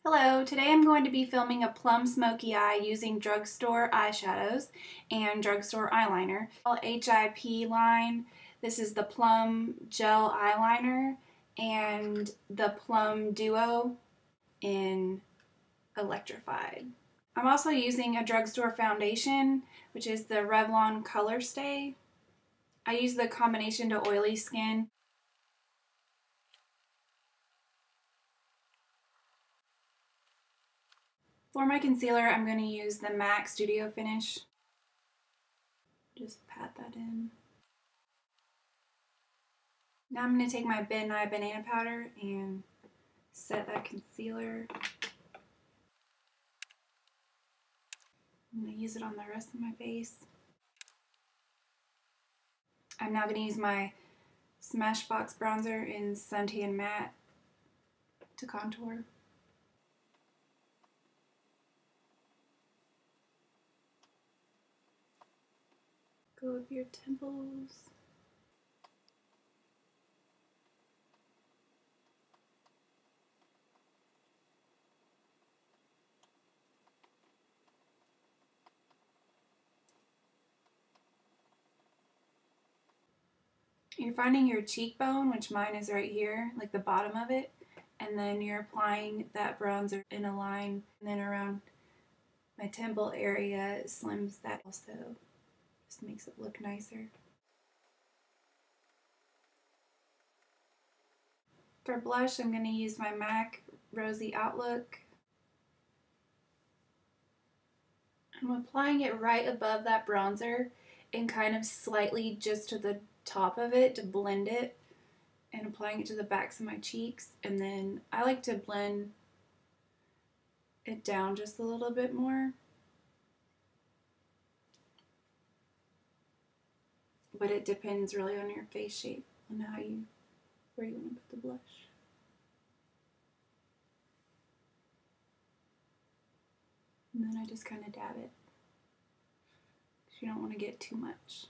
Hello, today I'm going to be filming a Plum Smokey eye using drugstore eyeshadows and drugstore eyeliner. H.I.P line. This is the Plum Gel Eyeliner and the Plum Duo in Electrified. I'm also using a drugstore foundation, which is the Revlon Color Stay. I use the combination to oily skin. For my concealer, I'm going to use the MAC Studio Finish. Just pat that in. Now I'm going to take my Ben Nye banana powder and set that concealer. I'm going to use it on the rest of my face. I'm now going to use my Smashbox bronzer in Suntan Matte to contour. Go up your temples. You're finding your cheekbone, which mine is right here, like the bottom of it, and then you're applying that bronzer in a line, and then around my temple area it slims that also. Just makes it look nicer. For blush, I'm going to use my MAC Rosy Outlook. I'm applying it right above that bronzer and kind of slightly just to the top of it to blend it, and applying it to the backs of my cheeks. And then I like to blend it down just a little bit more. But it depends really on your face shape and where you want to put the blush. And then I just kind of dab it, because you don't want to get too much.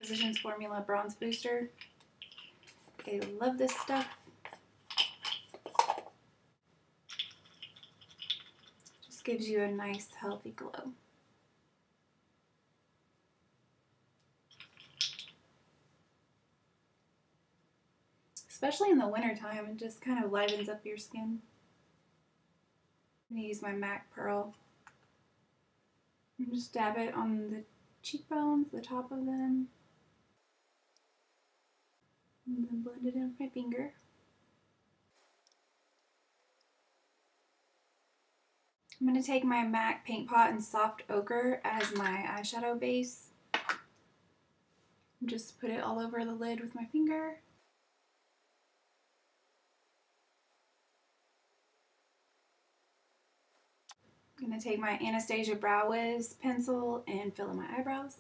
Physicians Formula Bronze Booster. I love this stuff. Just gives you a nice, healthy glow. Especially in the wintertime, it just kind of livens up your skin. I'm going to use my MAC Pearl and just dab it on the cheekbones, the top of them, and then blend it in with my finger. I'm going to take my MAC Paint Pot in Soft Ochre as my eyeshadow base. Just put it all over the lid with my finger. I'm going to take my Anastasia Brow Wiz pencil and fill in my eyebrows.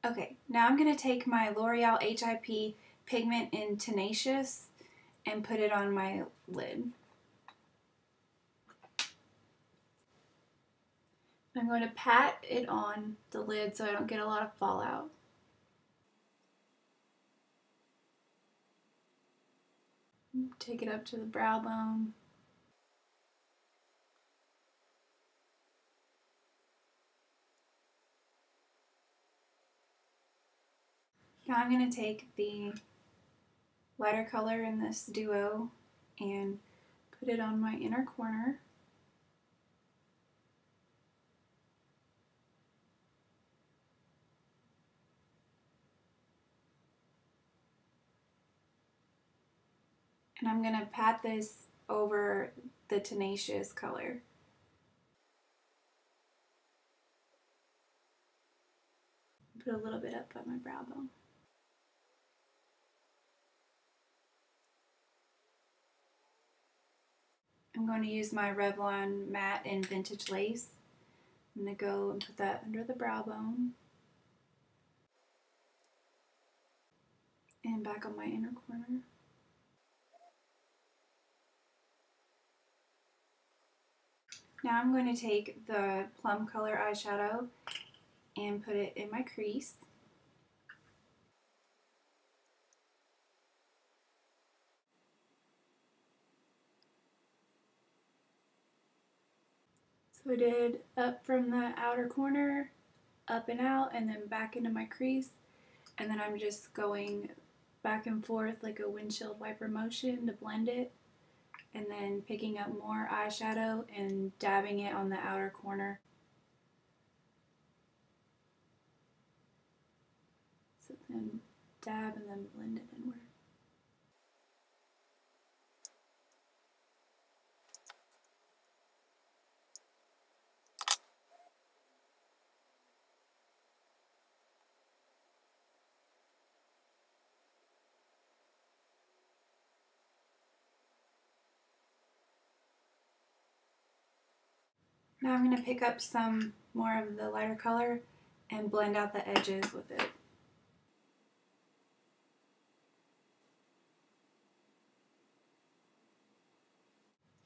Okay, now I'm going to take my L'Oreal H.I.P pigment in Tenacious and put it on my lid. I'm going to pat it on the lid so I don't get a lot of fallout. Take it up to the brow bone. Now I'm going to take the lighter color in this duo and put it on my inner corner. And I'm going to pat this over the Tenacious color. Put a little bit up at my brow bone. I'm going to use my Revlon Matte in Vintage Lace. I'm going to go and put that under the brow bone and back on my inner corner. Now I'm going to take the plum color eyeshadow and put it in my crease. So I did up from the outer corner, up and out, and then back into my crease. And then I'm just going back and forth like a windshield wiper motion to blend it. And then picking up more eyeshadow and dabbing it on the outer corner. So then dab and then blend it inward. Now I'm going to pick up some more of the lighter color and blend out the edges with it.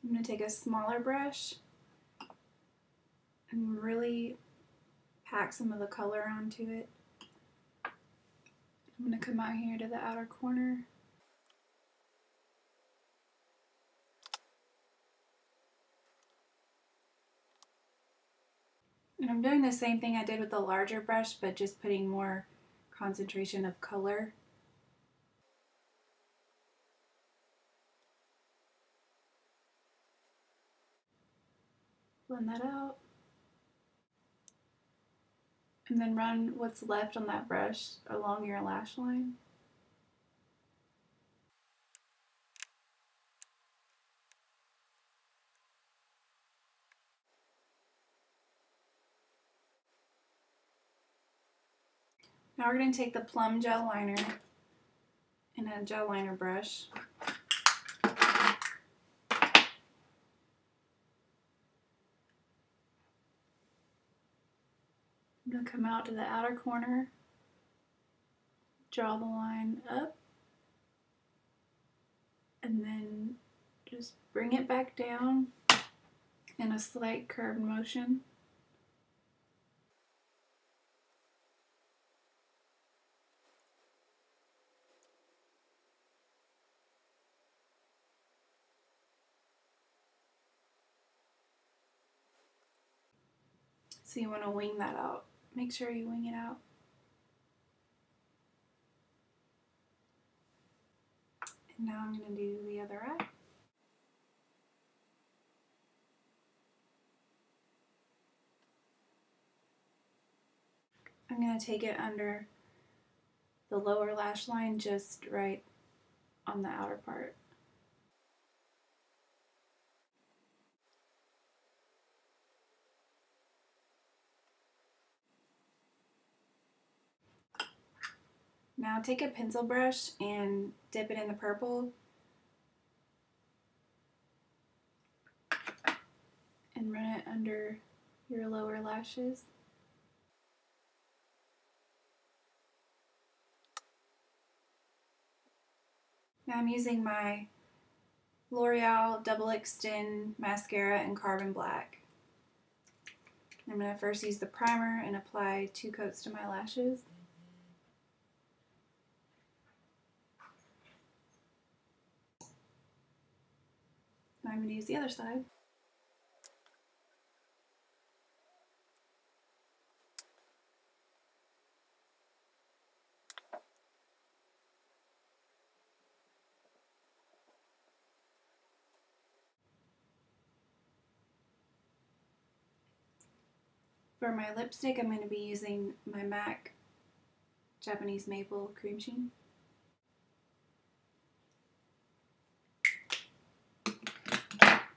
I'm going to take a smaller brush and really pack some of the color onto it. I'm going to come out here to the outer corner. And I'm doing the same thing I did with the larger brush, but just putting more concentration of color. Blend that out. And then run what's left on that brush along your lash line. Now we're going to take the Plum gel liner and a gel liner brush. I'm going to come out to the outer corner, draw the line up, and then just bring it back down in a slight curved motion. So you want to wing that out. Make sure you wing it out. And now I'm going to do the other eye. I'm going to take it under the lower lash line, just right on the outer part. Now take a pencil brush and dip it in the purple and run it under your lower lashes. Now I'm using my L'Oreal Double Extend Mascara in Carbon Black. I'm going to first use the primer and apply 2 coats to my lashes. Now I'm going to use the other side. For my lipstick, I'm going to be using my MAC Japanese Maple Cream Sheen.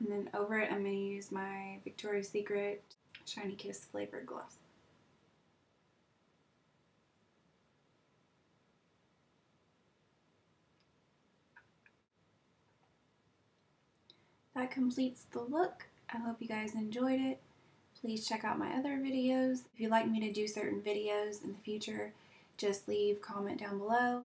And then over it, I'm going to use my Victoria's Secret Shiny Kiss flavored gloss. That completes the look. I hope you guys enjoyed it. Please check out my other videos. If you'd like me to do certain videos in the future, just leave a comment down below.